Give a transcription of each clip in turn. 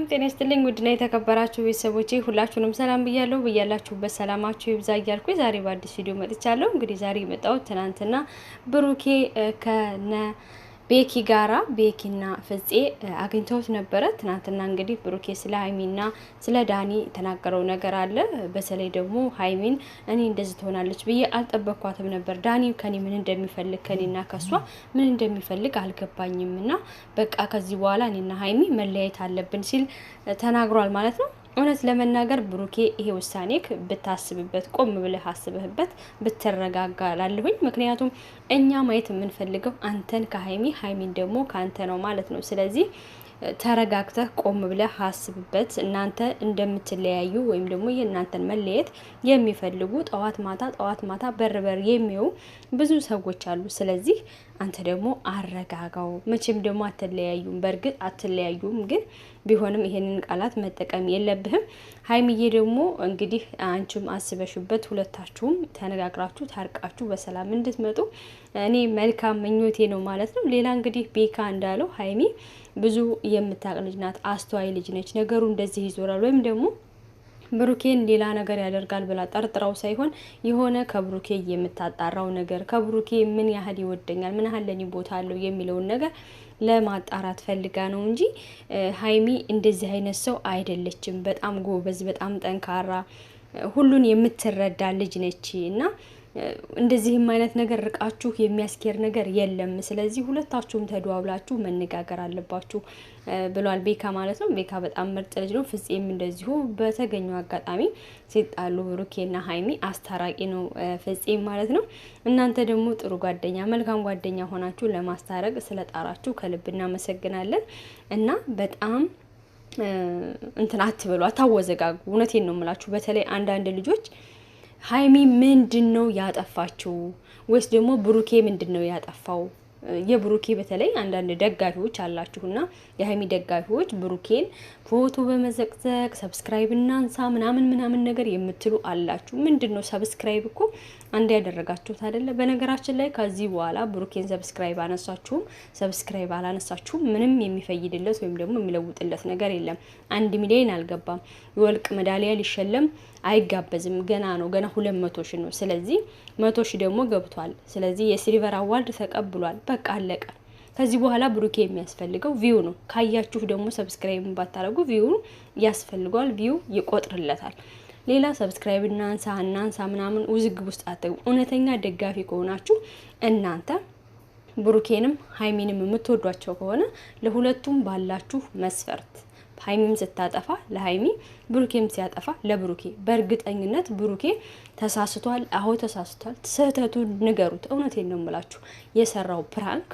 ሰላም ጤና ይስጥልኝ ውድና የተከበራችሁ ቤተሰቦቼ ሁላችሁንም ሰላም ብያለሁ። በያላችሁበት ሰላማችሁ ይብዛ እያልኩ ዛሬ በአዲስ ቪዲዮ መጥቻለሁ። እንግዲህ ዛሬ የመጣሁት ትናንትና ብሩኬ ከነ ቤኪ ጋራ ቤኪና ፍፄ አግኝተውት ነበረ። ትናንትና እንግዲህ ብሩኬ ስለ ሀይሚና ስለ ዳኒ የተናገረው ነገር አለ። በተለይ ደግሞ ሀይሚን እኔ እንደዚህ ትሆናለች ብዬ አልጠበቅኳትም ነበር። ዳኒ ከኔ ምን እንደሚፈልግ ከኔና ከሷ ምን እንደሚፈልግ አልገባኝም እና በቃ ከዚህ በኋላ እኔና ሀይሚ መለያየት አለብን ሲል ተናግሯል ማለት ነው። እውነት ለመናገር ብሩኬ ይሄ ውሳኔክ ብታስብበት ቆም ብለህ አስበህበት ብትረጋጋ ላለሁኝ። ምክንያቱም እኛ ማየት የምንፈልገው አንተን ከሀይሚ ሀይሚን ደግሞ ካንተ ነው ማለት ነው። ስለዚህ ተረጋግተህ ቆም ብለህ አስብበት። እናንተ እንደምትለያዩ ወይም ደግሞ የእናንተን መለየት የሚፈልጉ ጠዋት ማታ በር የሚዩ ብዙ ሰዎች አሉ። ስለዚህ አንተ ደግሞ አረጋጋው። መቼም ደግሞ አትለያዩም፣ በእርግጥ አትለያዩም፣ ግን ቢሆንም ይሄንን ቃላት መጠቀም የለብህም። ሀይሚዬ ደግሞ እንግዲህ አንቺም አስበሽበት ሁለታችሁም ተነጋግራችሁ ታርቃችሁ በሰላም እንድትመጡ እኔ መልካም ምኞቴ ነው ማለት ነው። ሌላ እንግዲህ ቤካ እንዳለው ሀይሚ ብዙ የምታቅ ልጅ ናት፣ አስተዋይ ልጅ ነች። ነገሩ እንደዚህ ይዞራል ወይም ደግሞ ብሩኬን ሌላ ነገር ያደርጋል ብላ ጠርጥራው ሳይሆን የሆነ ከብሩኬ የምታጣራው ነገር ከብሩኬ ምን ያህል ይወደኛል፣ ምን ያህል ለኔ ቦታ አለው የሚለውን ነገር ለማጣራት ፈልጋ ነው እንጂ ሀይሚ እንደዚህ አይነት ሰው አይደለችም። በጣም ጎበዝ፣ በጣም ጠንካራ፣ ሁሉን የምትረዳ ልጅ ነች እና እንደዚህም አይነት ነገር ርቃችሁ የሚያስኬር ነገር የለም። ስለዚህ ሁለታችሁም ተደዋውላችሁ መነጋገር አለባችሁ ብሏል ቤካ ማለት ነው። ቤካ በጣም ምርጥ ልጅ ነው። ፍፄም እንደዚሁ በተገኘው አጋጣሚ ሲጣሉ ብሩኬና ሀይሚ አስታራቂ ነው ፍፄም ማለት ነው። እናንተ ደግሞ ጥሩ ጓደኛ፣ መልካም ጓደኛ ሆናችሁ ለማስታረቅ ስለጣራችሁ ከልብ እናመሰግናለን እና በጣም እንትን አትበሉ፣ አታወዘጋጉ። እውነቴን ነው የምላችሁ። በተለይ አንዳንድ ልጆች ሀይሚ ምንድን ነው ያጠፋችው ወይስ ደግሞ ብሩኬ ምንድን ነው ያጠፋው? የብሩኬ በተለይ አንዳንድ ደጋፊዎች አላችሁና የሀይሚ ደጋፊዎች ብሩኬን ፎቶ በመዘቅዘቅ ሰብስክራይብ እናንሳ ምናምን ነገር የምትሉ አላችሁ። ምንድን ነው ሰብስክራይብ እኮ አንድ ያደረጋችሁት አይደለ? በነገራችን ላይ ከዚህ በኋላ ብሩኬን ሰብስክራይብ አነሳችሁም ሰብስክራይብ አላነሳችሁም ምንም የሚፈይድለት ወይም ደግሞ የሚለውጥለት ነገር የለም። 1 ሚሊዮን አልገባም። የወርቅ ሜዳሊያ ሊሸለም አይጋበዝም። ገና ነው፣ ገና 200 ሺህ ነው። ስለዚህ 100 ሺህ ደግሞ ገብቷል። ስለዚህ የሲልቨር አዋርድ ተቀብሏል። በቃ አለቀ። ከዚህ በኋላ ብሩኬ የሚያስፈልገው ቪው ነው። ካያችሁ ደግሞ ሰብስክራይብ ባታረጉ ቪው ያስፈልገዋል፣ ቪው ይቆጥርለታል። ሌላ ሰብስክራይብ እናንሳ ምናምን ውዝግብ ውስጥ አትገቡ። እውነተኛ ደጋፊ ከሆናችሁ እናንተ ብሩኬንም ሀይሚንም የምትወዷቸው ከሆነ ለሁለቱም ባላችሁ መስፈርት ሀይሚም ስታጠፋ ለሀይሚ ብሩኬም ሲያጠፋ ለብሩኬ በእርግጠኝነት ብሩኬ ተሳስቷል። አዎ ተሳስቷል። ስህተቱን ንገሩት። እውነቴን ነው የምላችሁ። የሰራው ፕራንክ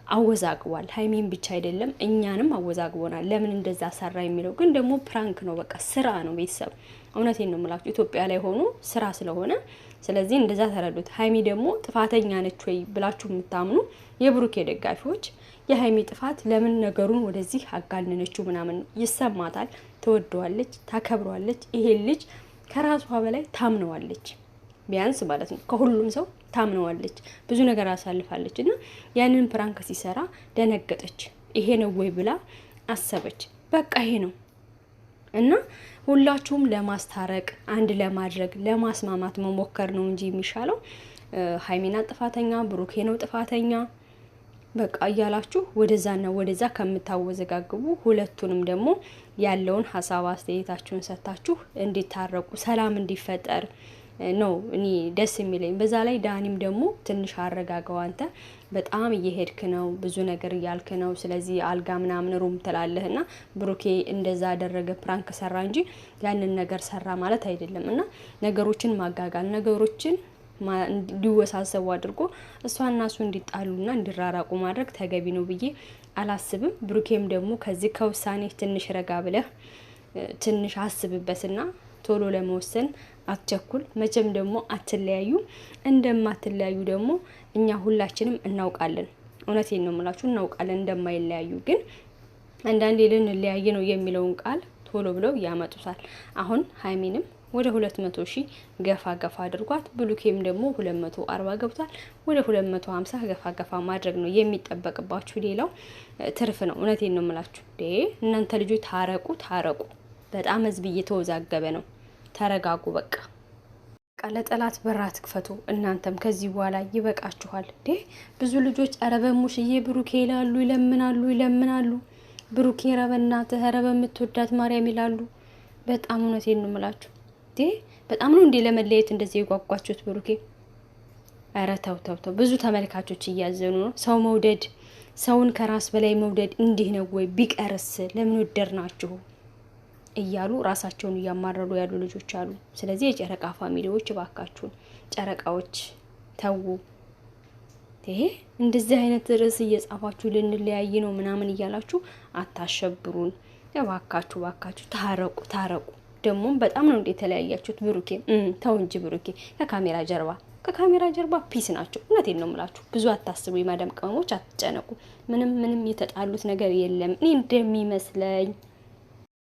አወዛግቧል። ሀይሚን ብቻ አይደለም እኛንም አወዛግቦናል። ለምን እንደዛ ሰራ የሚለው ግን ደግሞ ፕራንክ ነው፣ በቃ ስራ ነው። ቤተሰብ እውነቴን ነው የምላችሁ። ኢትዮጵያ ላይ ሆኖ ስራ ስለሆነ ስለዚህ እንደዛ ተረዱት። ሀይሚ ደግሞ ጥፋተኛ ነች ወይ ብላችሁ የምታምኑ የብሩኬ ደጋፊዎች የሀይሚ ጥፋት ለምን ነገሩን ወደዚህ አጋነነችው ምናምን ይሰማታል። ትወደዋለች፣ ታከብረዋለች። ይሄ ልጅ ከራሷ በላይ ታምነዋለች። ቢያንስ ማለት ነው ከሁሉም ሰው ታምነዋለች። ብዙ ነገር አሳልፋለች እና ያንን ፕራንክ ሲሰራ ደነገጠች። ይሄ ነው ወይ ብላ አሰበች። በቃ ይሄ ነው እና ሁላችሁም ለማስታረቅ አንድ ለማድረግ ለማስማማት መሞከር ነው እንጂ የሚሻለው ሀይሚና ጥፋተኛ ብሩኬ ነው ጥፋተኛ በቃ እያላችሁ ወደዛና ወደዛ ከምታወዘጋግቡ ሁለቱንም ደግሞ ያለውን ሀሳብ አስተያየታችሁን ሰጥታችሁ እንዲታረቁ ሰላም እንዲፈጠር ነው እኔ ደስ የሚለኝ። በዛ ላይ ዳኒም ደግሞ ትንሽ አረጋጋው። አንተ በጣም እየሄድክ ነው፣ ብዙ ነገር እያልክ ነው። ስለዚህ አልጋ ምናምን ሩም ትላለህና ብሩኬ እንደዛ አደረገ ፕራንክ ሰራ እንጂ ያንን ነገር ሰራ ማለት አይደለም። እና ነገሮችን ማጋጋል ነገሮችን እንዲወሳሰቡ አድርጎ እሷና እሱ እንዲጣሉና እንዲራራቁ ማድረግ ተገቢ ነው ብዬ አላስብም። ብሩኬም ደግሞ ከዚህ ከውሳኔ ትንሽ ረጋ ብለህ ትንሽ አስብበትና ቶሎ ለመወሰን አትቸኩል። መቼም ደግሞ አትለያዩ። እንደማትለያዩ ደግሞ እኛ ሁላችንም እናውቃለን። እውነቴን ነው የምላችሁ እናውቃለን እንደማይለያዩ። ግን አንዳንዴ ልንለያይ ነው የሚለውን ቃል ቶሎ ብለው ያመጡታል። አሁን ሀይሚንም ወደ 200,000 ገፋ ገፋ አድርጓት። ብሩኬም ደግሞ 240 ገብቷል። ወደ 250 ገፋ ገፋ ማድረግ ነው የሚጠበቅባችሁ። ሌላው ትርፍ ነው። እውነቴን ነው የምላችሁ። እናንተ ልጆች ታረቁ። በጣም ህዝብ እየተወዛገበ ነው። ተረጋጉ በቃ። ለጠላት በር አትክፈቱ። እናንተም ከዚህ በኋላ ይበቃችኋል። ብዙ ልጆች ኧረ በሙሽዬ ብሩኬ ይላሉ፣ ይለምናሉ። ብሩኬ ኧረ በእናትህ ኧረ በምትወዳት ማርያም ይላሉ። በጣም እውነቴን ነው የምላችሁ። በጣም ነው እንዴ ለመለየት እንደዚህ የጓጓችሁት? ብሩኬ ኧረ ተው። ብዙ ተመልካቾች እያዘኑ ነው። ሰው መውደድ፣ ሰውን ከራስ በላይ መውደድ እንዲህ ነው ወይ? ቢቀርስ ለምን ወደድናችሁ እያሉ ራሳቸውን እያማረሩ ያሉ ልጆች አሉ። ስለዚህ የጨረቃ ፋሚሊዎች እባካችሁን ጨረቃዎች ተዉ። እንደዚህ አይነት ርዕስ እየጻፋችሁ ልንለያይ ነው ምናምን እያላችሁ አታሸብሩን እባካችሁ። ታረቁ። ደግሞም በጣም ነው እንዴ የተለያያችሁት? ብሩኬ ተው እንጂ ብሩኬ። ከካሜራ ጀርባ ፒስ ናቸው። እውነቴን ነው የምላችሁ። ብዙ አታስቡ የማዳም ቅመሞች፣ አትጨነቁ። ምንም የተጣሉት ነገር የለም እኔ እንደሚመስለኝ